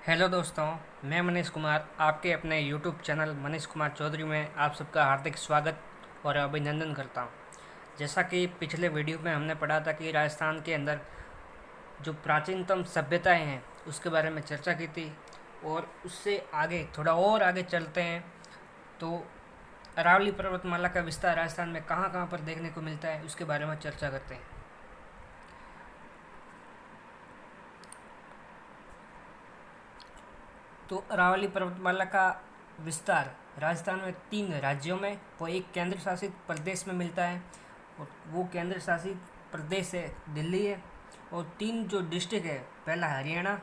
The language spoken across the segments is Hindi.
हेलो दोस्तों, मैं मनीष कुमार आपके अपने यूट्यूब चैनल मनीष कुमार चौधरी में आप सबका हार्दिक स्वागत और अभिनंदन करता हूं। जैसा कि पिछले वीडियो में हमने पढ़ा था कि राजस्थान के अंदर जो प्राचीनतम सभ्यताएं हैं उसके बारे में चर्चा की थी, और उससे आगे थोड़ा और आगे चलते हैं तो अरावली पर्वतमाला का विस्तार राजस्थान में कहाँ कहाँ पर देखने को मिलता है उसके बारे में चर्चा करते हैं। तो अरावली पर्वतमाला का विस्तार राजस्थान में 3 राज्यों में वो एक केंद्र शासित प्रदेश में मिलता है, और वो केंद्र शासित प्रदेश है दिल्ली है। और 3 जो डिस्ट्रिक्ट है, पहला हरियाणा,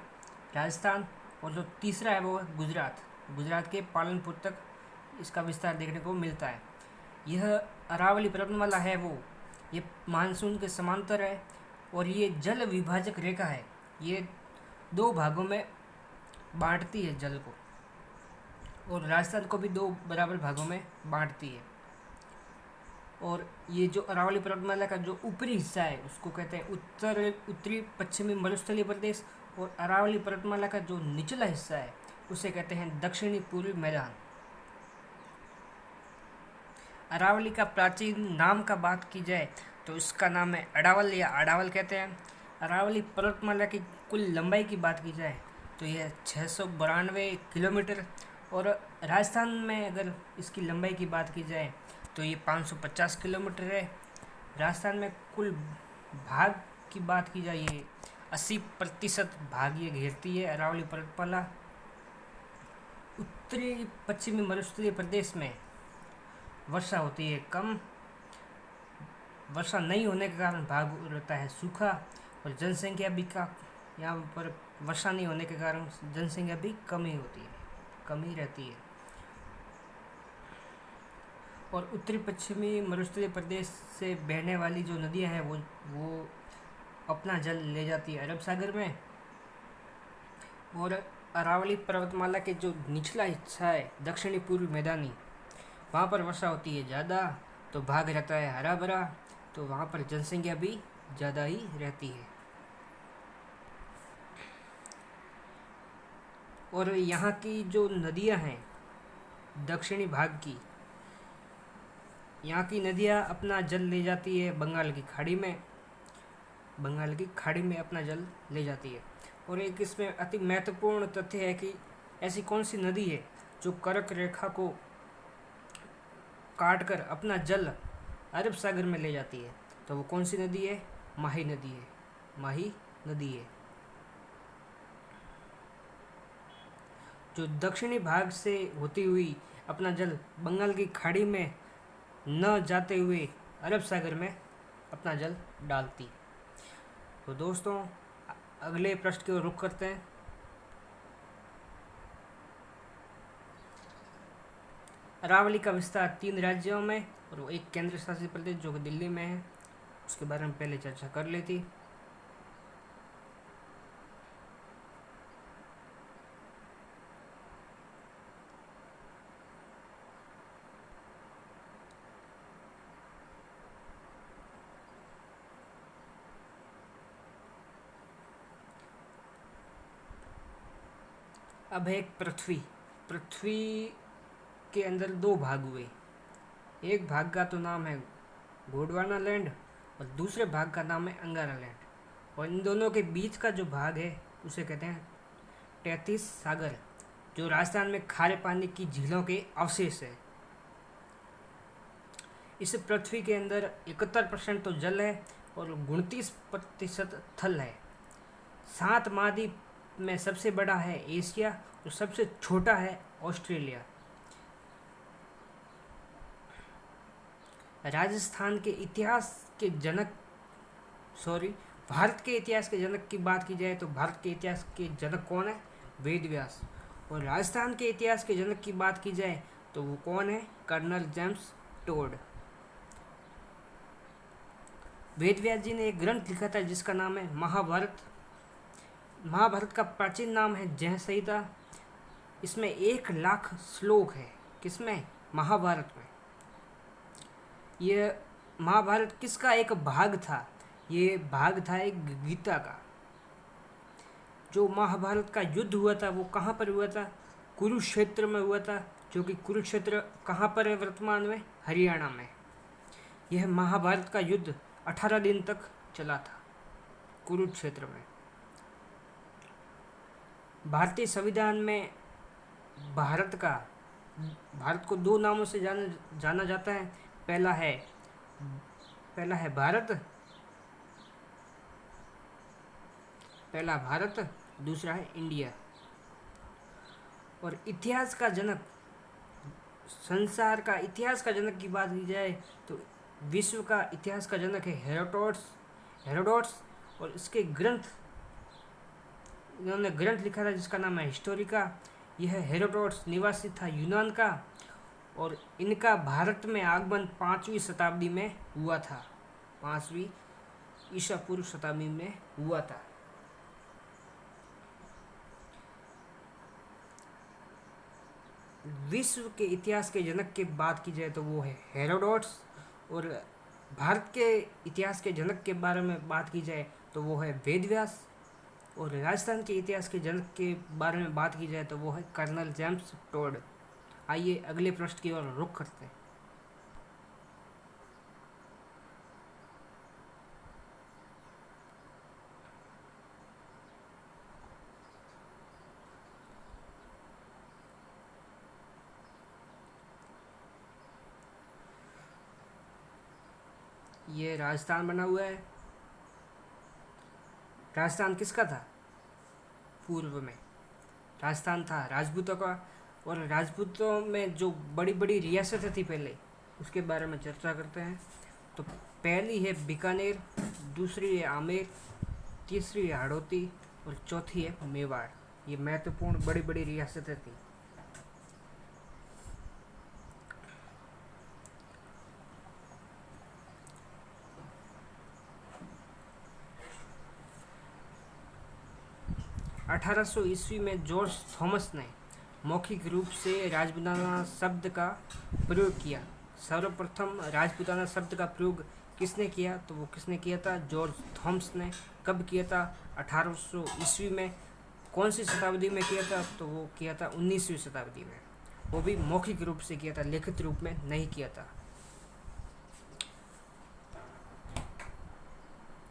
राजस्थान, और जो तीसरा है वो है गुजरात। गुजरात के पालनपुर तक इसका विस्तार देखने को मिलता है। यह अरावली पर्वतमाला है वो ये मानसून के समांतर है, और ये जल विभाजक रेखा है। ये 2 भागों में बांटती है जल को, और राजस्थान को भी 2 बराबर भागों में बांटती है। और ये जो अरावली पर्वतमाला का जो ऊपरी हिस्सा है उसको कहते हैं उत्तरी पश्चिमी मरुस्थलीय प्रदेश, और अरावली पर्वतमाला का जो निचला हिस्सा है उसे कहते हैं दक्षिणी पूर्वी मैदान। अरावली का प्राचीन नाम का बात की जाए तो इसका नाम है अडावल या अडावल कहते हैं। अरावली पर्वतमाला की कुल लंबाई की बात की जाए तो यह 692 किलोमीटर, और राजस्थान में अगर इसकी लंबाई की बात की जाए तो ये 550 किलोमीटर है। राजस्थान में कुल भाग की बात की जाए ये 80% भाग ये घेरती है अरावली पर्वतमाला। उत्तरी पश्चिमी मरुस्थलीय प्रदेश में वर्षा होती है कम। वर्षा नहीं होने के कारण भाग रहता है सूखा, और जनसंख्या भी का यहाँ पर वर्षा नहीं होने के कारण जनसंख्या भी कमी होती है, कमी रहती है। और उत्तरी पश्चिमी मरुस्थलीय प्रदेश से बहने वाली जो नदियाँ हैं वो अपना जल ले जाती है अरब सागर में। और अरावली पर्वतमाला के जो निचला हिस्सा है दक्षिणी पूर्वी मैदानी, वहाँ पर वर्षा होती है ज़्यादा, तो भाग रहता है हरा भरा, तो वहाँ पर जनसंख्या भी ज़्यादा ही रहती है। और यहाँ की जो नदियाँ हैं दक्षिणी भाग की, यहाँ की नदियाँ अपना जल ले जाती है बंगाल की खाड़ी में। बंगाल की खाड़ी में अपना जल ले जाती है। और एक इसमें अति महत्वपूर्ण तथ्य है कि ऐसी कौन सी नदी है जो कर्क रेखा को काट कर अपना जल अरब सागर में ले जाती है, तो वो कौन सी नदी है? माही नदी है। माही नदी है जो दक्षिणी भाग से होती हुई अपना जल बंगाल की खाड़ी में न जाते हुए अरब सागर में अपना जल डालती। तो दोस्तों, अगले प्रश्न की ओर रुख करते हैं। अरावली का विस्तार 3 राज्यों में और वो एक केंद्र शासित प्रदेश जो कि दिल्ली में है, उसके बारे में पहले चर्चा कर ली थी। अब है एक पृथ्वी। पृथ्वी के अंदर 2 भाग हुए। एक भाग का तो नाम है गोंडवाना लैंड, और दूसरे भाग का नाम है अंगारा लैंड। और इन दोनों के बीच का जो भाग है उसे कहते हैं 33 सागर, जो राजस्थान में खारे पानी की झीलों के अवशेष है। इस पृथ्वी के अंदर 71% तो जल है और 29% थल है। 7 महाद्वीप में सबसे बड़ा है एशिया, और सबसे छोटा है ऑस्ट्रेलिया। राजस्थान के इतिहास के जनक सॉरी भारत के इतिहास के जनक की बात की जाए तो भारत के इतिहास के जनक कौन है? वेद व्यास। और राजस्थान के इतिहास के जनक की बात की जाए तो वो कौन है? Colonel James Tod. Ved Vyas ji ने एक ग्रंथ लिखा था जिसका नाम है महाभारत। महाभारत का प्राचीन नाम है जय संहिता। इसमें 1 लाख श्लोक है। किसमें? महाभारत में। यह महाभारत किसका एक भाग था? ये भाग था एक गीता का। जो महाभारत का युद्ध हुआ था वो कहाँ पर हुआ था? कुरुक्षेत्र में हुआ था, जो कि कुरुक्षेत्र कहाँ पर है वर्तमान में? हरियाणा में। यह महाभारत का युद्ध 18 दिन तक चला था कुरुक्षेत्र में। भारतीय संविधान में भारत को दो नामों से जाना जाता है। पहला है भारत, दूसरा है इंडिया। और संसार का इतिहास का जनक की बात की जाए तो विश्व का इतिहास का जनक है हेरोडोट्स। और इन्होंने ग्रंथ लिखा था जिसका नाम है हिस्टोरिका। यह हेरोडोट्स निवासी था यूनान का, और इनका भारत में आगमन 5वीं शताब्दी में हुआ था। 5वीं ईसा पूर्व शताब्दी में हुआ था। विश्व के इतिहास के जनक की बात की जाए तो वो है हेरोडोट्स, और भारत के इतिहास के जनक के बारे में बात की जाए तो वो है वेदव्यास, और राजस्थान के इतिहास के जनक के बारे में बात की जाए तो वो है कर्नल जेम्स टोड। आइए अगले प्रश्न की ओर रुख करते हैं। ये राजस्थान बना हुआ है। राजस्थान किसका था? पूर्व में राजस्थान था राजपूतों का, और राजपूतों में जो बड़ी बड़ी रियासतें थी पहले, उसके बारे में चर्चा करते हैं। तो पहली है बीकानेर, दूसरी है आमेर, तीसरी है हाड़ौती, और चौथी है मेवाड़। ये महत्वपूर्ण बड़ी बड़ी रियासतें थी। अठारह ईस्वी में जॉर्ज थॉमस ने मौखिक रूप से राजपूताना शब्द का प्रयोग किया। सर्वप्रथम राजपूताना शब्द का प्रयोग किसने किया? तो वो किसने किया था? जॉर्ज थॉमस ने। कब किया था? 1800 ईस्वी में। कौन सी शताब्दी में किया था? तो वो किया था 19वीं शताब्दी में। वो भी मौखिक रूप से किया था, लिखित रूप में नहीं किया था।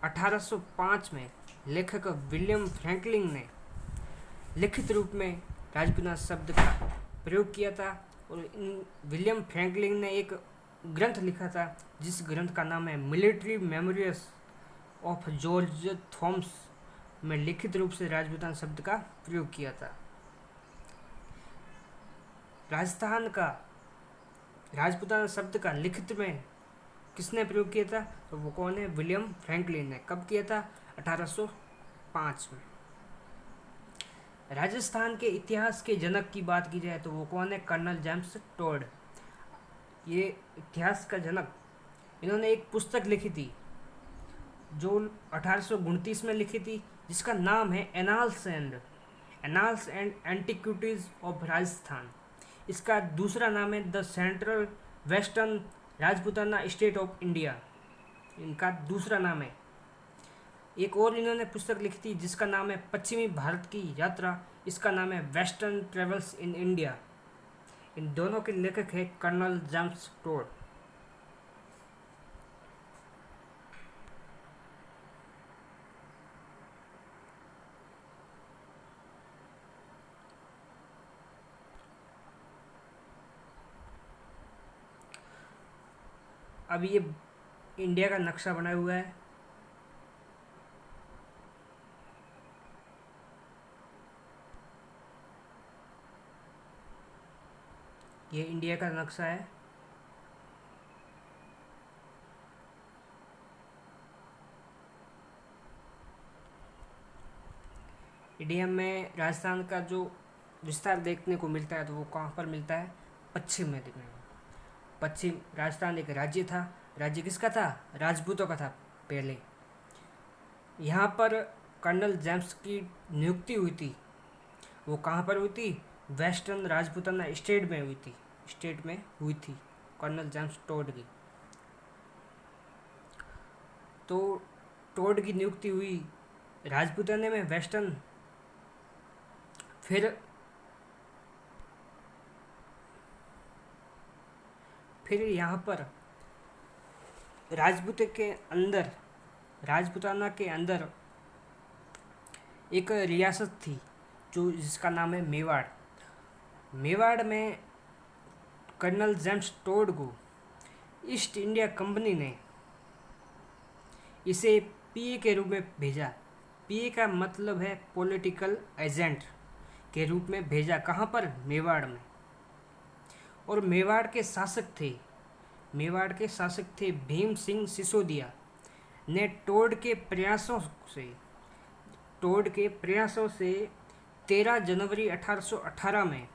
1805 में लेखक विलियम फ्रैंकलिन ने लिखित रूप में राजपूताना शब्द का प्रयोग किया था, और विलियम फ्रैंकलिन ने एक ग्रंथ लिखा था जिस ग्रंथ का नाम है military memorials of George Thomas, में लिखित रूप से राजपूताना शब्द का प्रयोग किया था। राजस्थान का राजपूताना शब्द का लिखित में किसने प्रयोग किया था? तो वो कौन है? विलियम फ्रैंकलिन ने। कब किया था? 1805 में। राजस्थान के इतिहास के जनक की बात की जाए तो वो कौन है? Colonel James Tod. ये इतिहास का जनक, इन्होंने एक पुस्तक लिखी थी जो 1829 में लिखी थी, जिसका नाम है annals and antiquities of Rajasthan. इसका दूसरा नाम है the central western Rajputana state of India. इनका दूसरा नाम है। एक और इन्होंने पुस्तक लिखी थी जिसका नाम है पश्चिमी भारत की यात्रा। इसका नाम है वेस्टर्न ट्रेवल्स इन इंडिया। इन दोनों के लेखक है कर्नल जेम्स टोड। अब ये इंडिया का नक्शा बना हुआ है। ये इंडिया का नक्शा है। इंडिया में राजस्थान का जो विस्तार देखने को मिलता है तो वो कहाँ पर मिलता है? पश्चिम में देखने को। पश्चिम राजस्थान एक राज्य था। राज्य किसका था? राजपूतों का था पहले। यहाँ पर कर्नल जेम्स की नियुक्ति हुई थी। वो कहाँ पर हुई थी? वेस्टर्न राजपूताना स्टेट में हुई थी कर्नल जेम्स टोड की। तो टोड की नियुक्ति हुई राजपूताना में वेस्टर्न फिर यहाँ पर राजपूताना के अंदर एक रियासत थी जो जिसका नाम है मेवाड़। मेवाड़ में कर्नल जेम्स टोड को ईस्ट इंडिया कंपनी ने इसे पीए के रूप में भेजा। पीए का मतलब है पॉलिटिकल एजेंट के रूप में भेजा। कहाँ पर? मेवाड़ में। और मेवाड़ के शासक थे भीम सिंह सिसोदिया ने टोड के प्रयासों से 13 जनवरी 1818 में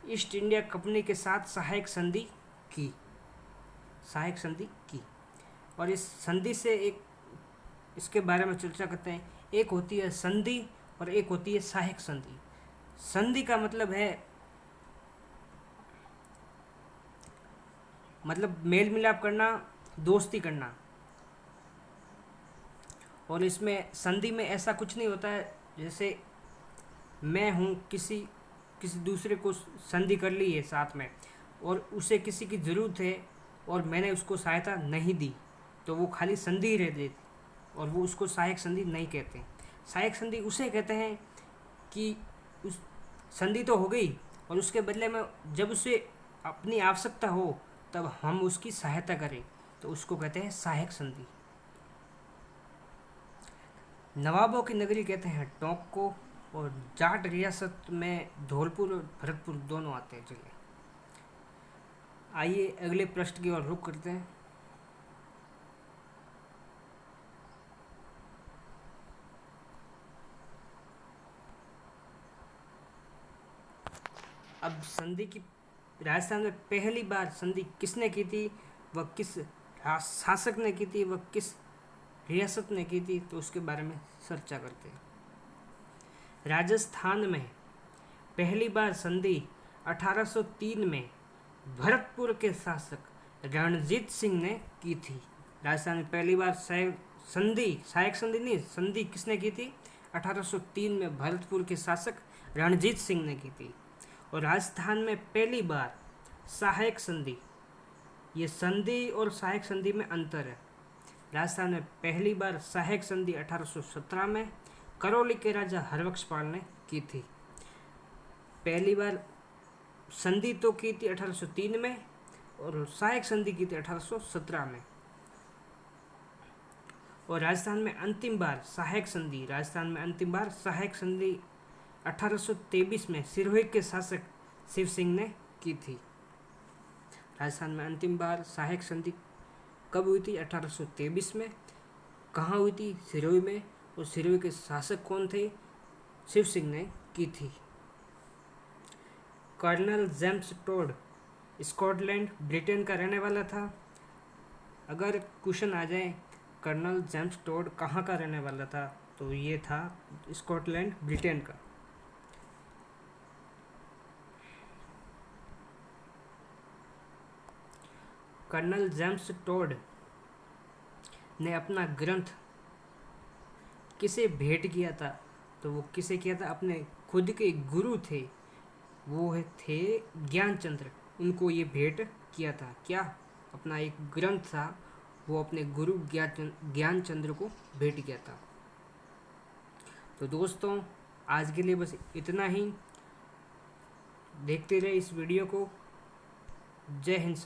ईस्ट इंडिया कंपनी के साथ सहायक संधि की। और इस संधि से इसके बारे में चर्चा करते हैं। एक होती है संधि और एक होती है सहायक संधि। संधि का मतलब मेल मिलाप करना, दोस्ती करना। और इसमें संधि में ऐसा कुछ नहीं होता है जैसे मैं हूँ किसी दूसरे को संधि कर ली है साथ में, और उसे किसी की ज़रूरत है और मैंने उसको सहायता नहीं दी, तो वो खाली संधि ही रह देती और वो उसको सहायक संधि नहीं कहते। सहायक संधि उसे कहते हैं कि उस संधि तो हो गई और उसके बदले में जब उसे अपनी आवश्यकता हो तब हम उसकी सहायता करें, तो उसको कहते हैं सहायक संधि। नवाबों की नगरी कहते हैं टोंक को, और जाट रियासत में धौलपुर और भरतपुर दोनों आते हैं जिले। आइए अगले प्रश्न की ओर रुख करते हैं। अब संधि की राजस्थान में पहली बार संधि किसने की थी, वह किस शासक ने की थी, वह किस रियासत ने की थी, तो उसके बारे में चर्चा करते हैं। राजस्थान में पहली बार संधि 1803 में भरतपुर के शासक रणजीत सिंह ने की थी। राजस्थान में पहली बार सहायक संधि किसने की थी? 1803 में भरतपुर के शासक रणजीत सिंह ने की थी। और राजस्थान में पहली बार सहायक संधि, ये संधि और सहायक संधि में अंतर है। राजस्थान में पहली बार सहायक संधि 1817 में करौली के राजा हरबख्शपाल ने की थी। पहली बार संधि तो की थी 1803 में और सहायक संधि की थी 1817 में। और राजस्थान में अंतिम बार सहायक संधि 1823 में सिरोही के शासक शिव सिंह ने की थी। राजस्थान में अंतिम बार सहायक संधि कब हुई थी? 1823 में। कहाँ हुई थी? सिरोही में। और सिरोही के शासक कौन थे? शिव सिंह ने की थी। Colonel James Tod Scotland Britain का रहने वाला था। अगर क्वेश्चन आ जाए कर्नल जेम्स टोड कहाँ का रहने वाला था, तो ये था स्कॉटलैंड ब्रिटेन का। कर्नल जेम्स टोड ने अपना ग्रंथ किसे भेंट किया था? तो वो किसे किया था? अपने खुद के गुरु थे, वो थे ज्ञानचंद्र। उनको ये भेंट किया था। क्या? अपना एक ग्रंथ था, वो अपने गुरु ज्ञानचंद्र को भेंट किया था। तो दोस्तों आज के लिए बस इतना ही। देखते रहे इस वीडियो को। जय हिंद।